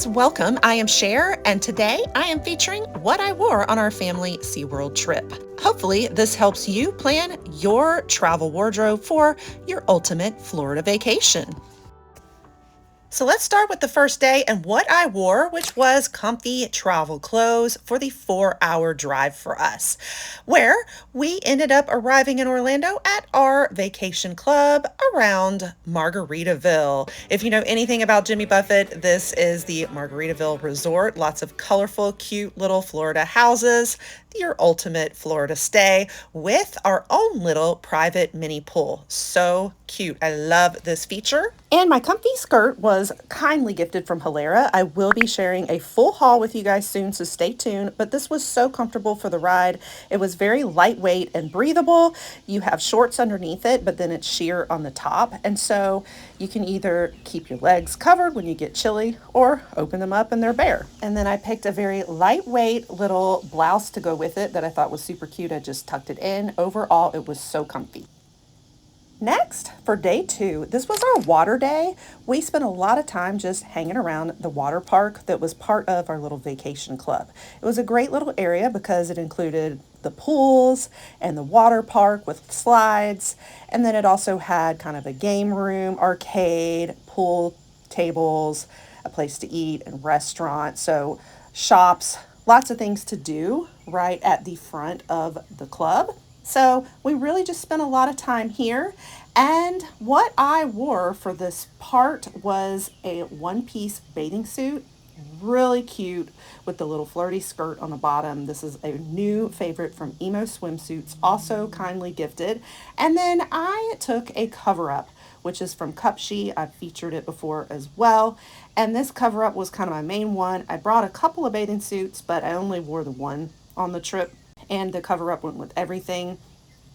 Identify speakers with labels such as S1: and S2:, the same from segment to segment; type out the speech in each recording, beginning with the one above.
S1: friends, welcome. I am Sher, and today I am featuring what I wore on our family SeaWorld trip. Hopefully, this helps you plan your travel wardrobe for your ultimate Florida vacation. So let's start with the first day and what I wore, which was comfy travel clothes for the 4-hour drive for us, where we ended up arriving in Orlando at our vacation club around Margaritaville. If you know anything about Jimmy Buffett, this is the Margaritaville Resort. Lots of colorful, cute little Florida houses, your ultimate Florida stay with our own little private mini pool. So cute. I love this feature. And my comfy skirt was kindly gifted from Hilera. I will be sharing a full haul with you guys soon, so stay tuned. But this was so comfortable for the ride. It was very lightweight and breathable. You have shorts underneath it, but then it's sheer on the top. And so you can either keep your legs covered when you get chilly or open them up and they're bare. And then I picked a very lightweight little blouse to go with it that I thought was super cute. I just tucked it in. Overall, it was so comfy. Next, for day 2, this was our water day. We spent a lot of time just hanging around the water park that was part of our little vacation club. It was a great little area because it included the pools and the water park with slides. And then it also had kind of a game room, arcade, pool tables, a place to eat and restaurant. So shops, lots of things to do right at the front of the club. So we really just spent a lot of time here. And what I wore for this part was a one-piece bathing suit. Really cute with the little flirty skirt on the bottom. This is a new favorite from Emo Swimsuits, also kindly gifted. And then I took a cover-up, which is from Capsule. I've featured it before as well. And this cover-up was kind of my main one. I brought a couple of bathing suits, but I only wore the one on the trip. And the cover-up went with everything.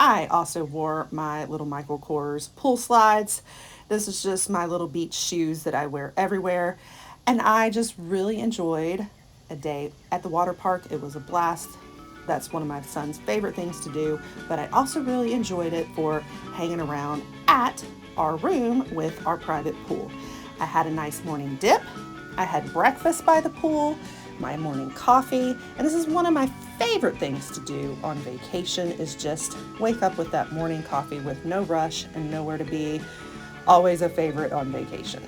S1: I also wore my little Michael Kors pool slides. This is just my little beach shoes that I wear everywhere. And I just really enjoyed a day at the water park. It was a blast. That's one of my son's favorite things to do. But I also really enjoyed it for hanging around at our room with our private pool. I had a nice morning dip. I had breakfast by the pool, my morning coffee, and this is one of my favorite things to do on vacation is just wake up with that morning coffee with no rush and nowhere to be. Always a favorite on vacation.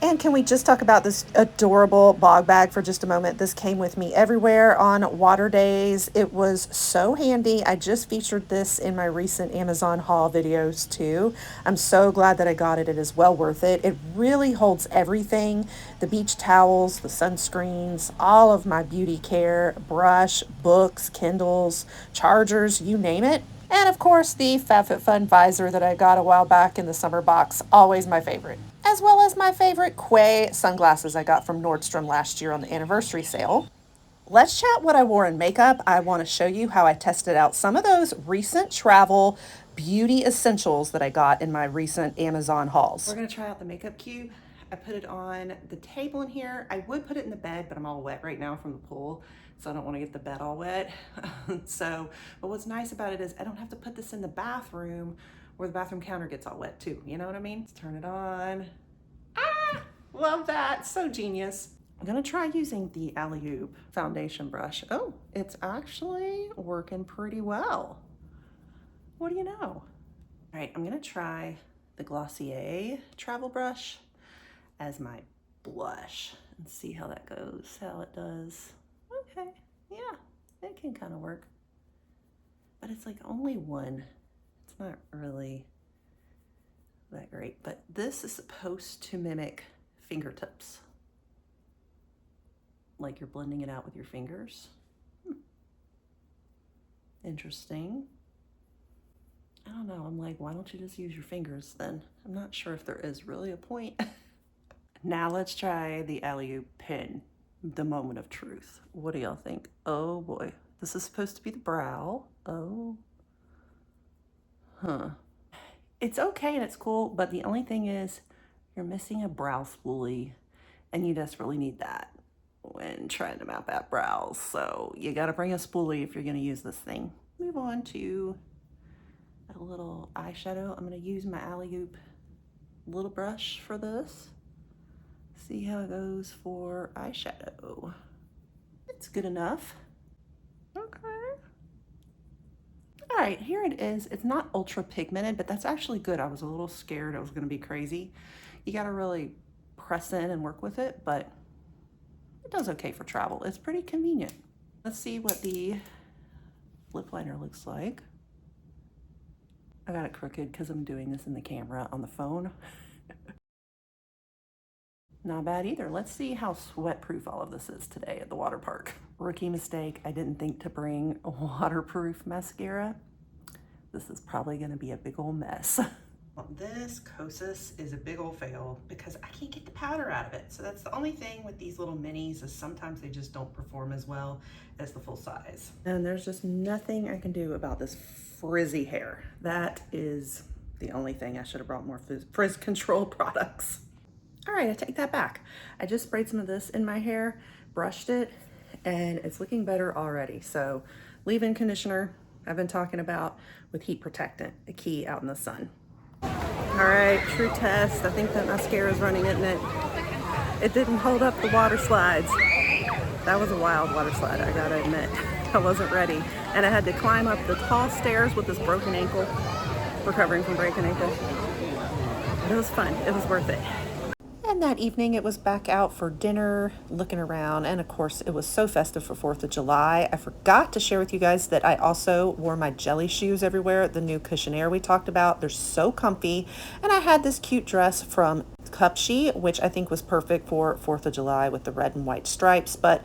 S1: And can we just talk about this adorable bog bag for just a moment? This came with me everywhere on water days. It was so handy. I just featured this in my recent Amazon haul videos too. I'm so glad that I got it. It is well worth it. It really holds everything. The beach towels, the sunscreens, all of my beauty care, brush, books, Kindles, chargers, you name it. And of course, the FabFitFun visor that I got a while back in the summer box, always my favorite. As well as my favorite Quay sunglasses I got from Nordstrom last year on the anniversary sale. Let's chat what I wore in makeup. I want to show you how I tested out some of those recent travel beauty essentials that I got in my recent Amazon hauls. We're going to try out the makeup cube. I put it on the table in here. I would put it in the bed, but I'm all wet right now from the pool, so I don't want to get the bed all wet. But what's nice about it is I don't have to put this in the bathroom where the bathroom counter gets all wet too. You know what I mean? Let's turn it on. Ah, love that. So genius. I'm gonna try using the Alley-Oop foundation brush. Oh, it's actually working pretty well. What do you know? All right, I'm gonna try the Glossier travel brush as my blush and see how that goes, how it does. Okay, yeah, it can kind of work. But it's like only one. It's not really that great, but this is supposed to mimic fingertips. Like you're blending it out with your fingers. Interesting. I don't know, I'm like, why don't you just use your fingers then? I'm not sure if there is really a point. Now let's try the Alley-Oop pen, the moment of truth. What do y'all think? Oh boy, this is supposed to be the brow. Oh, huh. It's okay and it's cool, but the only thing is you're missing a brow spoolie, and you desperately need that when trying to map out brows. So you got to bring a spoolie if you're going to use this thing. Move on to a little eyeshadow. I'm going to use my Alley-Oop little brush for this. See how it goes for eyeshadow. It's good enough. Okay. All right, here it is. It's not ultra pigmented, but that's actually good. I was a little scared it was going to be crazy. You got to really press in and work with it, but it does okay for travel. It's pretty convenient. Let's see what the lip liner looks like. I got it crooked because I'm doing this in the camera on the phone. Not bad either. Let's see how sweat-proof all of this is today at the water park. Rookie mistake, I didn't think to bring a waterproof mascara. This is probably gonna be a big old mess. Well, this Kosas is a big old fail because I can't get the powder out of it. So that's the only thing with these little minis, is sometimes they just don't perform as well as the full size. And there's just nothing I can do about this frizzy hair. That is the only thing. I should have brought more frizz control products. All right, I take that back. I just sprayed some of this in my hair, brushed it, and it's looking better already. So leave-in conditioner I've been talking about with heat protectant, a key out in the sun. All right, true test. I think that mascara is running, isn't it? It didn't hold up the water slides. That was a wild water slide, I gotta admit. I wasn't ready. And I had to climb up the tall stairs with this broken ankle, recovering from breaking ankle. But it was fun, it was worth it. And that evening it was back out for dinner, looking around, and of course it was so festive for 4th of July. I forgot to share with you guys that I also wore my jelly shoes everywhere, the new Cushionaire we talked about. They're so comfy. And I had this cute dress from Capsule, which I think was perfect for 4th of July with the red and white stripes. But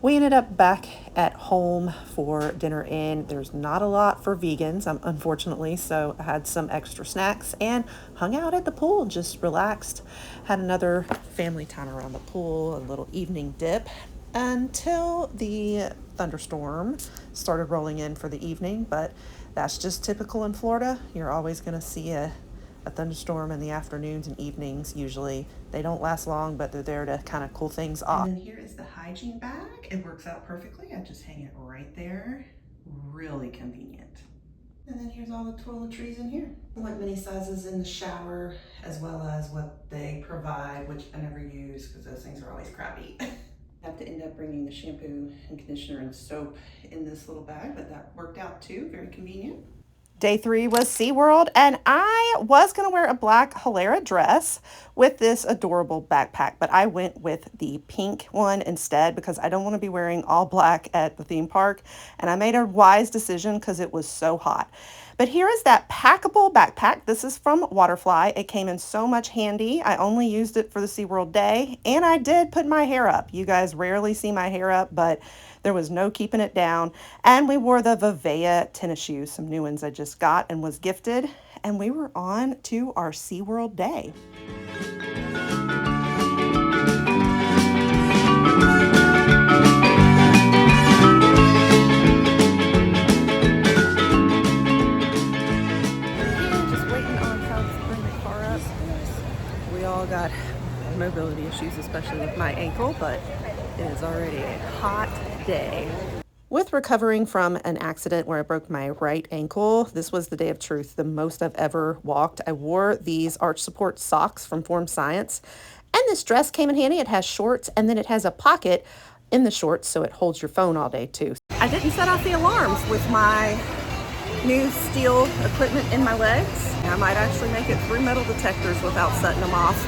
S1: we ended up back at home for dinner in. There's not a lot for vegans, unfortunately, so I had some extra snacks and hung out at the pool, just relaxed. Had another family time around the pool, a little evening dip, until the thunderstorm started rolling in for the evening. But that's just typical in Florida. You're always going to see a thunderstorm in the afternoons and evenings. Usually they don't last long, but they're there to kind of cool things off. And then here is the hygiene bag. It works out perfectly. I just hang it right there. Really convenient. And then here's all the toiletries in here. I went mini sizes in the shower, as well as what they provide, which I never use because those things are always crappy. I have to end up bringing the shampoo and conditioner and soap in this little bag, but that worked out too. Very convenient. Day 3 was SeaWorld, and I was going to wear a black Hilera dress with this adorable backpack, but I went with the pink one instead because I don't want to be wearing all black at the theme park, and I made a wise decision because it was so hot. But here is that packable backpack. This is from Waterfly. It came in so much handy. I only used it for the SeaWorld day, and I did put my hair up. You guys rarely see my hair up, but there was no keeping it down. And we wore the Vivaia tennis shoes, some new ones I just got and was gifted. And we were on to our SeaWorld day. Just waiting on how to bring the car up. We all got mobility issues, especially with my ankle, but it is already a hot day. With recovering from an accident where I broke my right ankle, this was the day of truth, the most I've ever walked. I wore these arch support socks from Form Science, and this dress came in handy. It has shorts, and then it has a pocket in the shorts, so it holds your phone all day too. I didn't set off the alarms with my new steel equipment in my legs. I might actually make it through metal detectors without setting them off.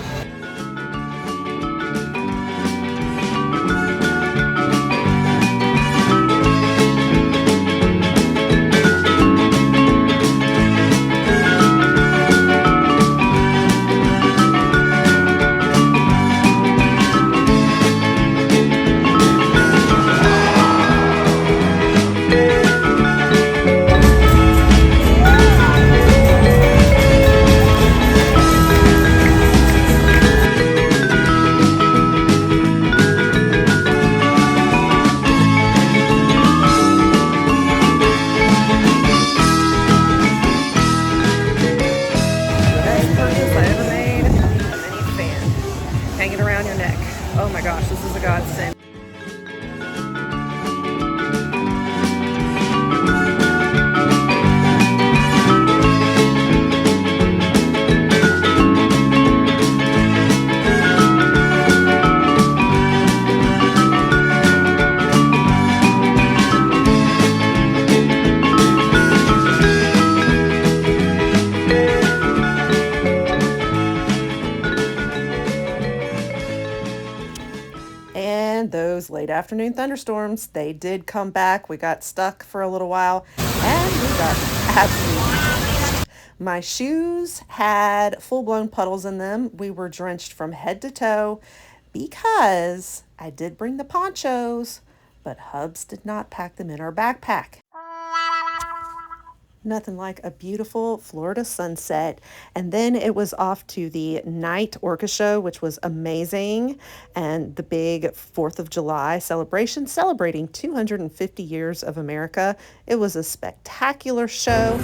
S1: afternoon thunderstorms. They did come back. We got stuck for a little while and we got absolutely, my shoes had full-blown puddles in them. We were drenched from head to toe because I did bring the ponchos, but Hubs did not pack them in our backpack. Nothing like a beautiful Florida sunset. And then it was off to the night orca show, which was amazing. And the big 4th of July celebration celebrating 250 years of America. It was a spectacular show.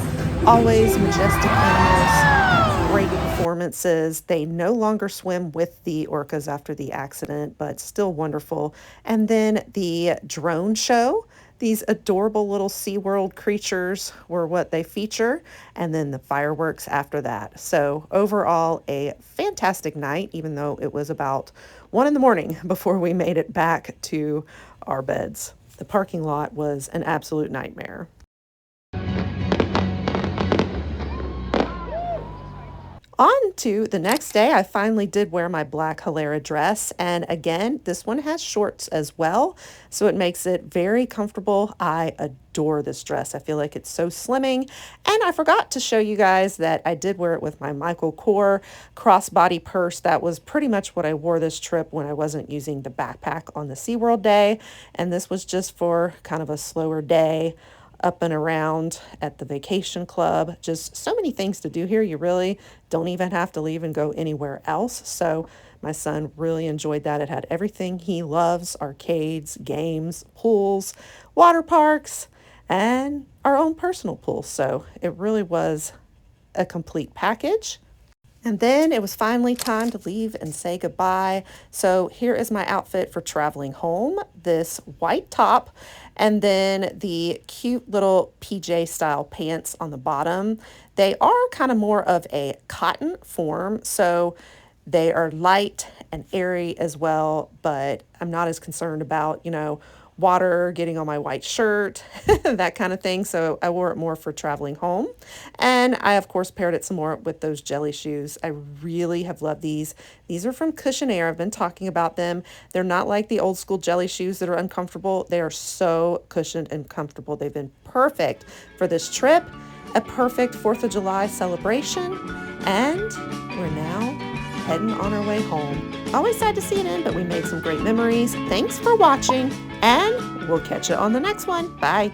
S1: Always majestic animals, great performances. They no longer swim with the orcas after the accident, but still wonderful. And then the drone show. These adorable little Seaworld creatures were what they feature, and then the fireworks after that. So overall, a fantastic night, even though it was about 1 in the morning before we made it back to our beds. The parking lot was an absolute nightmare. On to the next day, I finally did wear my black Halera dress. And again, this one has shorts as well, so it makes it very comfortable. I adore this dress. I feel like it's so slimming. And I forgot to show you guys that I did wear it with my Michael Kors crossbody purse. That was pretty much what I wore this trip when I wasn't using the backpack on the SeaWorld day. And this was just for kind of a slower day up and around at the vacation club. Just so many things to do here. You really don't even have to leave and go anywhere else. So my son really enjoyed that. It had everything he loves: arcades, games, pools, water parks, and our own personal pool. So it really was a complete package. And then it was finally time to leave and say goodbye. So here is my outfit for traveling home. This white top and then the cute little PJ style pants on the bottom. They are kind of more of a cotton form, so they are light and airy as well, but I'm not as concerned about, water getting on my white shirt, that kind of thing. So I wore it more for traveling home. And I, of course, paired it some more with those jelly shoes. I really have loved these. These are from Cushionaire. I've been talking about them. They're not like the old school jelly shoes that are uncomfortable. They are so cushioned and comfortable. They've been perfect for this trip, a perfect 4th of July celebration. And we're now heading on our way home. Always sad to see it end, but we made some great memories. Thanks for watching, and we'll catch you on the next one. Bye.